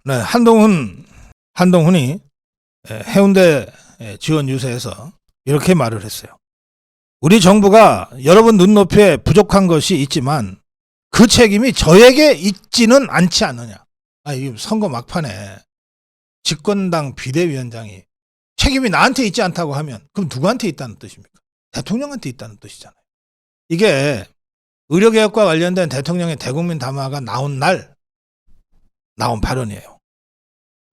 네, 한동훈이 해운대 지원 유세에서 이렇게 말을 했어요. 우리 정부가 여러분 눈높이에 부족한 것이 있지만 그 책임이 저에게 있지는 않지 않느냐. 이 선거 막판에 집권당 비대위원장이 책임이 나한테 있지 않다고 하면 그럼 누구한테 있다는 뜻입니까? 대통령한테 있다는 뜻이잖아요. 이게 의료개혁과 관련된 대통령의 대국민 담화가 나온 날 나온 발언이에요.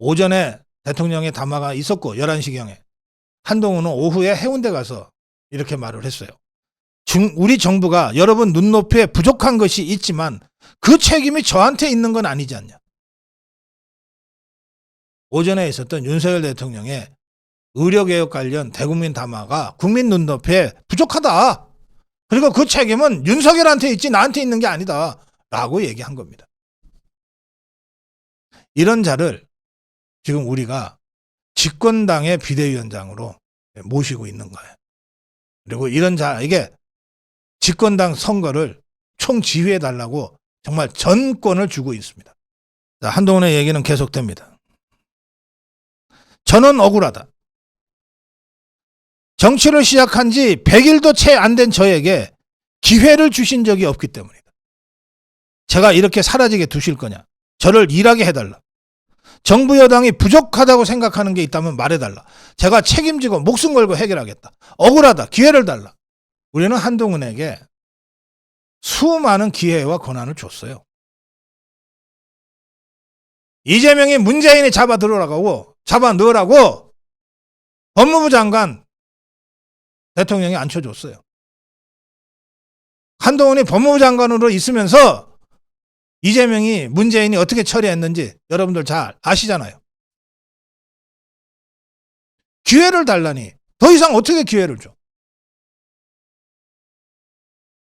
오전에 대통령의 담화가 있었고 11시경에 한동훈은 오후에 해운대 가서 이렇게 말을 했어요. 우리 정부가 여러분 눈높이에 부족한 것이 있지만 그 책임이 저한테 있는 건 아니지 않냐. 오전에 있었던 윤석열 대통령의 의료개혁 관련 대국민 담화가 국민 눈높이에 부족하다. 그리고 그 책임은 윤석열한테 있지 나한테 있는 게 아니다. 라고 얘기한 겁니다. 이런 자를 지금 우리가 집권당의 비대위원장으로 모시고 있는 거예요. 그리고 이런 자에게 집권당 선거를 총지휘해달라고 정말 전권을 주고 있습니다. 자, 한동훈의 얘기는 계속됩니다. 저는 억울하다. 정치를 시작한 지 100일도 채 안 된 저에게 기회를 주신 적이 없기 때문이다. 제가 이렇게 사라지게 두실 거냐? 저를 일하게 해달라. 정부 여당이 부족하다고 생각하는 게 있다면 말해달라. 제가 책임지고 목숨 걸고 해결하겠다. 억울하다. 기회를 달라. 우리는 한동훈에게 수많은 기회와 권한을 줬어요. 이재명이 문재인이 잡아 넣으라고 법무부 장관 대통령이 앉혀줬어요. 한동훈이 법무부 장관으로 있으면서 이재명이 문재인이 어떻게 처리했는지 여러분들 잘 아시잖아요. 기회를 달라니 더 이상 어떻게 기회를 줘?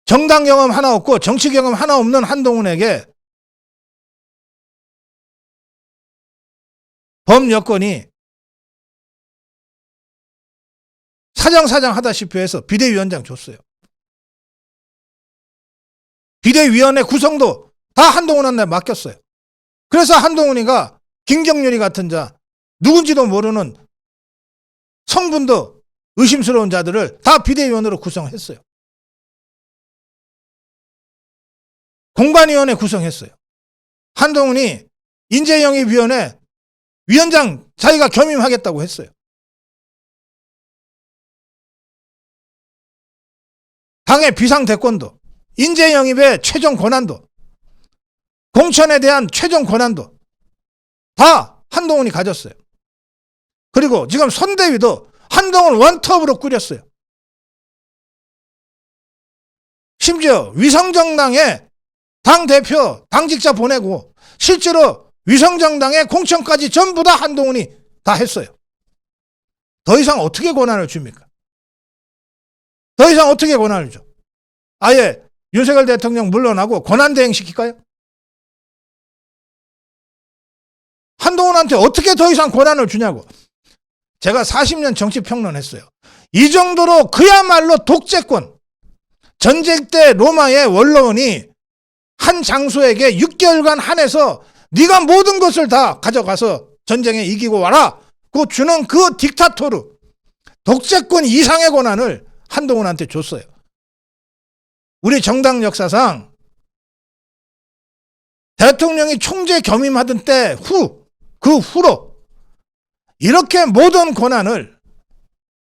정당 경험 하나 없고 정치 경험 하나 없는 한동훈에게 법 여건이 사장 하다시피 해서 비대위원장 줬어요. 비대위원회 구성도 다 한동훈한테 맡겼어요. 그래서 한동훈이가 김경률이 같은 자, 누군지도 모르는 성분도 의심스러운 자들을 다 비대위원으로 구성했어요. 공관위원회 구성했어요. 한동훈이 인재영입위원회 위원장 자기가 겸임하겠다고 했어요. 당의 비상대권도, 인재영입의 최종 권한도, 공천에 대한 최종 권한도 다 한동훈이 가졌어요. 그리고 지금 선대위도 한동훈 원톱으로 꾸렸어요. 심지어 위성정당에 당대표, 당직자 보내고 실제로 위성정당의 공천까지 전부 다 한동훈이 다 했어요. 더 이상 어떻게 권한을 줍니까? 더 이상 어떻게 권한을 줘? 아예 윤석열 대통령 물러나고 권한대행 시킬까요? 한동훈한테 어떻게 더 이상 권한을 주냐고. 제가 40년 정치 평론했어요. 이 정도로 그야말로 독재권, 전쟁 때 로마의 원로원이 한 장소에게 6개월간 한해서 네가 모든 것을 다 가져가서 전쟁에 이기고 와라. 그 주는 그 딕타토르, 독재권 이상의 권한을 한동훈한테 줬어요. 우리 정당 역사상 대통령이 총재 겸임하던 때 그 후로 이렇게 모든 권한을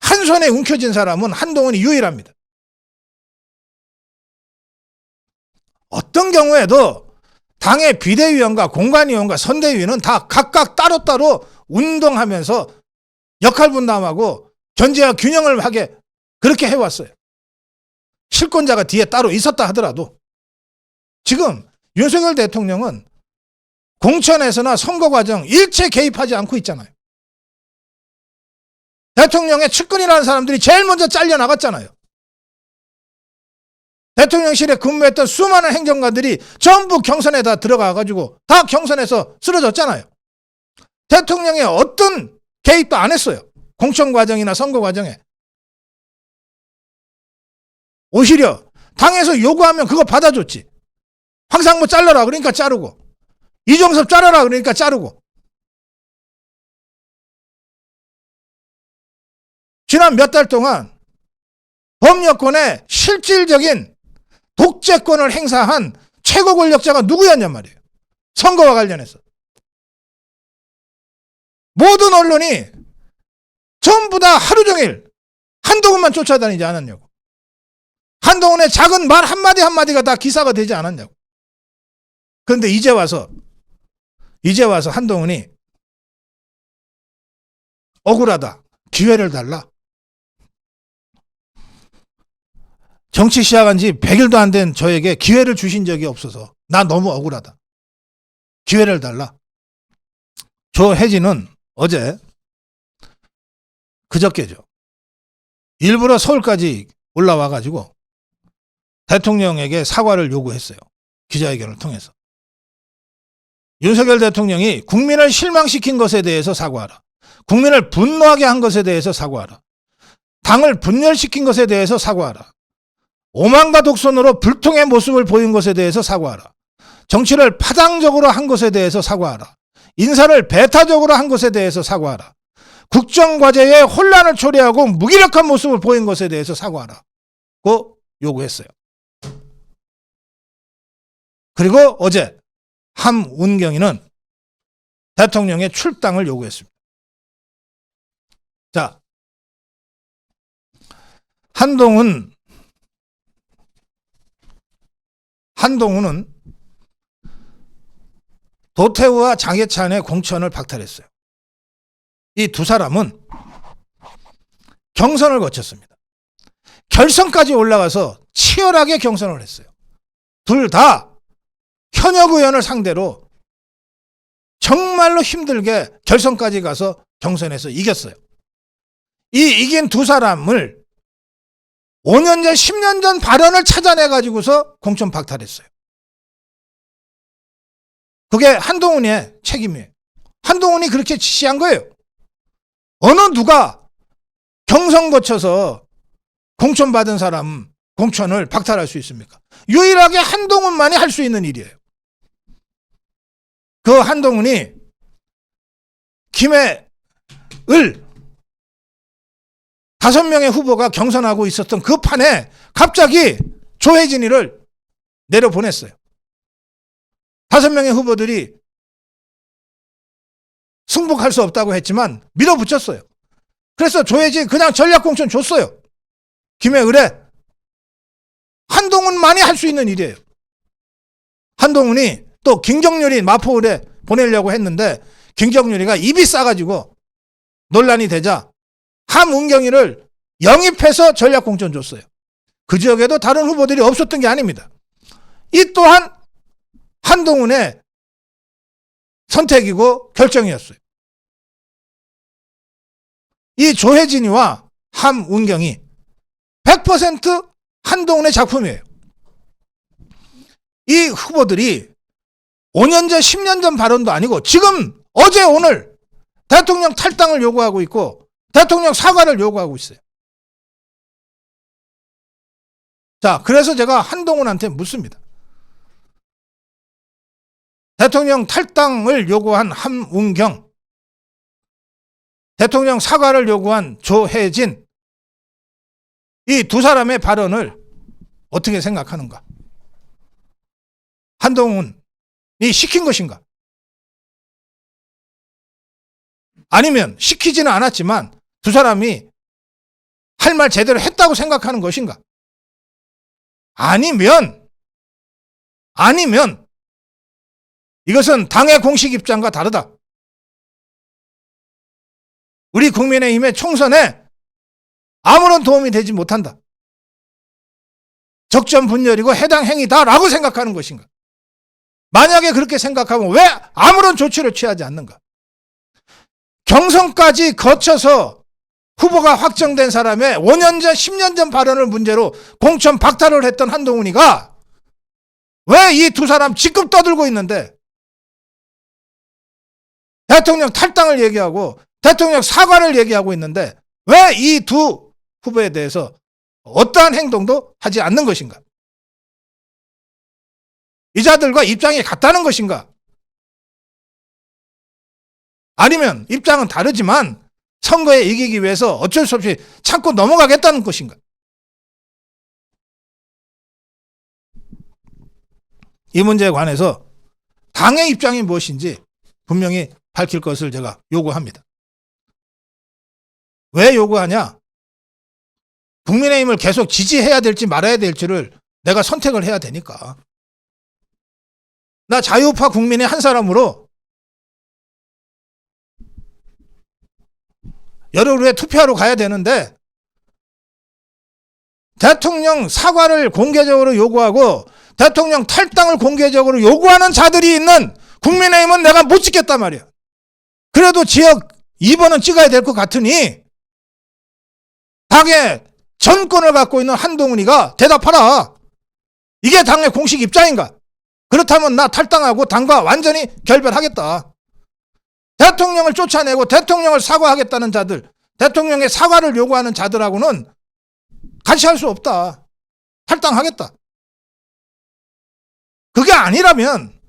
한 손에 움켜쥔 사람은 한동훈이 유일합니다. 어떤 경우에도 당의 비대위원과 공관위원과 선대위는 다 각각 따로따로 운동하면서 역할 분담하고 견제와 균형을 하게 그렇게 해왔어요. 실권자가 뒤에 따로 있었다 하더라도 지금 윤석열 대통령은 공천에서나 선거 과정 일체 개입하지 않고 있잖아요. 대통령의 측근이라는 사람들이 제일 먼저 잘려나갔잖아요. 대통령실에 근무했던 수많은 행정관들이 전부 경선에 다 들어가가지고 다 경선에서 쓰러졌잖아요. 대통령이 어떤 개입도 안 했어요. 공천 과정이나 선거 과정에. 오히려 당에서 요구하면 그거 받아줬지. 황상무 잘라라 그러니까 자르고, 이종섭 자르라 그러니까 자르고, 지난 몇 달 동안 범여권의 실질적인 독재권을 행사한 최고 권력자가 누구였냔 말이에요. 선거와 관련해서. 모든 언론이 전부 다 하루 종일 한동훈만 쫓아다니지 않았냐고. 한동훈의 작은 말 한마디 한마디가 다 기사가 되지 않았냐고. 그런데 이제 와서 한동훈이 억울하다. 기회를 달라. 정치 시작한 지 100일도 안 된 저에게 기회를 주신 적이 없어서 나 너무 억울하다. 기회를 달라. 조혜진은 어제 그저께죠. 일부러 서울까지 올라와가지고 대통령에게 사과를 요구했어요. 기자회견을 통해서. 윤석열 대통령이 국민을 실망시킨 것에 대해서 사과하라. 국민을 분노하게 한 것에 대해서 사과하라. 당을 분열시킨 것에 대해서 사과하라. 오만과 독선으로 불통의 모습을 보인 것에 대해서 사과하라. 정치를 파장적으로 한 것에 대해서 사과하라. 인사를 배타적으로 한 것에 대해서 사과하라. 국정과제에 혼란을 초래하고 무기력한 모습을 보인 것에 대해서 사과하라고 요구했어요. 그리고 어제 함운경위는 대통령의 출당을 요구했습니다. 자, 한동훈은 도태우와 장해찬의 공천을 박탈했어요. 이 두 사람은 경선을 거쳤습니다. 결선까지 올라가서 치열하게 경선을 했어요. 둘 다 현역 의원을 상대로 정말로 힘들게 결선까지 가서 경선에서 이겼어요. 이 이긴 두 사람을 5년 전, 10년 전 발언을 찾아내가지고서 공천 박탈했어요. 그게 한동훈의 책임이에요. 한동훈이 그렇게 지시한 거예요. 어느 누가 경선 거쳐서 공천 받은 사람 공천을 박탈할 수 있습니까? 유일하게 한동훈만이 할 수 있는 일이에요. 그 한동훈이 김해을 5명의 후보가 경선하고 있었던 그 판에 갑자기 조혜진이를 내려보냈어요. 5명의 후보들이 승복할 수 없다고 했지만 밀어붙였어요. 그래서 조혜진 그냥 전략공천 줬어요. 김해을에. 한동훈만이 할 수 있는 일이에요. 한동훈이 또 김경률이 마포을에 보내려고 했는데 김경률이가 입이 싸가지고 논란이 되자 함운경위를 영입해서 전략공천 줬어요. 그 지역에도 다른 후보들이 없었던 게 아닙니다. 이 또한 한동훈의 선택이고 결정이었어요. 이 조혜진이와 함운경이 100% 한동훈의 작품이에요. 이 후보들이 5년 전, 10년 전 발언도 아니고 지금 어제 오늘 대통령 탈당을 요구하고 있고 대통령 사과를 요구하고 있어요. 자, 그래서 제가 한동훈한테 묻습니다. 대통령 탈당을 요구한 함운경, 대통령 사과를 요구한 조혜진, 이 두 사람의 발언을 어떻게 생각하는가? 한동훈이 시킨 것인가? 아니면 시키지는 않았지만 두 사람이 할 말 제대로 했다고 생각하는 것인가? 아니면 이것은 당의 공식 입장과 다르다. 우리 국민의힘의 총선에 아무런 도움이 되지 못한다. 적전분열이고 해당 행위다라고 생각하는 것인가? 만약에 그렇게 생각하면 왜 아무런 조치를 취하지 않는가? 경선까지 거쳐서 후보가 확정된 사람의 5년 전, 10년 전 발언을 문제로 공천 박탈을 했던 한동훈이가 왜 이 두 사람 지금 떠들고 있는데 대통령 탈당을 얘기하고 대통령 사과를 얘기하고 있는데 왜 이 두 후보에 대해서 어떠한 행동도 하지 않는 것인가? 이 자들과 입장이 같다는 것인가? 아니면 입장은 다르지만 선거에 이기기 위해서 어쩔 수 없이 참고 넘어가겠다는 것인가? 이 문제에 관해서 당의 입장이 무엇인지 분명히 밝힐 것을 제가 요구합니다. 왜 요구하냐? 국민의힘을 계속 지지해야 될지 말아야 될지를 내가 선택을 해야 되니까. 나 자유우파 국민의 한 사람으로 열흘 후에 투표하러 가야 되는데 대통령 사과를 공개적으로 요구하고 대통령 탈당을 공개적으로 요구하는 자들이 있는 국민의힘은 내가 못 찍겠단 말이야. 그래도 지역 2번은 찍어야 될 것 같으니 당의 전권을 갖고 있는 한동훈이가 대답하라. 이게 당의 공식 입장인가? 그렇다면 나 탈당하고 당과 완전히 결별하겠다. 대통령을 쫓아내고 대통령을 사과하겠다는 자들, 대통령의 사과를 요구하는 자들하고는 같이 할 수 없다. 탈당하겠다. 그게 아니라면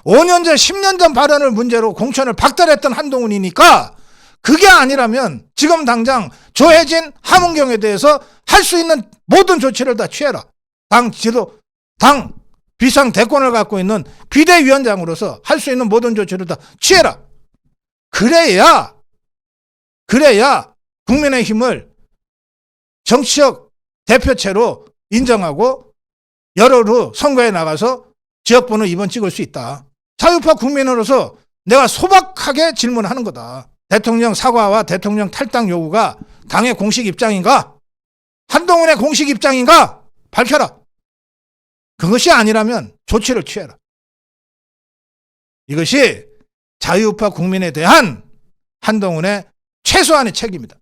5년 전 10년 전 발언을 문제로 공천을 박탈했던 한동훈이니까 그게 아니라면 지금 당장 조혜진, 하문경에 대해서 할 수 있는 모든 조치를 다 취해라. 당 비상 대권을 갖고 있는 비대위원장으로서 할 수 있는 모든 조치를 다 취해라. 그래야 국민의힘을 정치적 대표체로 인정하고 열흘 후 선거에 나가서 지역번호 2번 찍을 수 있다. 자유파 국민으로서 내가 소박하게 질문하는 거다. 대통령 사과와 대통령 탈당 요구가 당의 공식 입장인가? 한동훈의 공식 입장인가? 밝혀라. 그것이 아니라면 조치를 취해라. 이것이 자유우파 국민에 대한 한동훈의 최소한의 책임이다.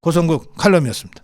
고성국 칼럼이었습니다.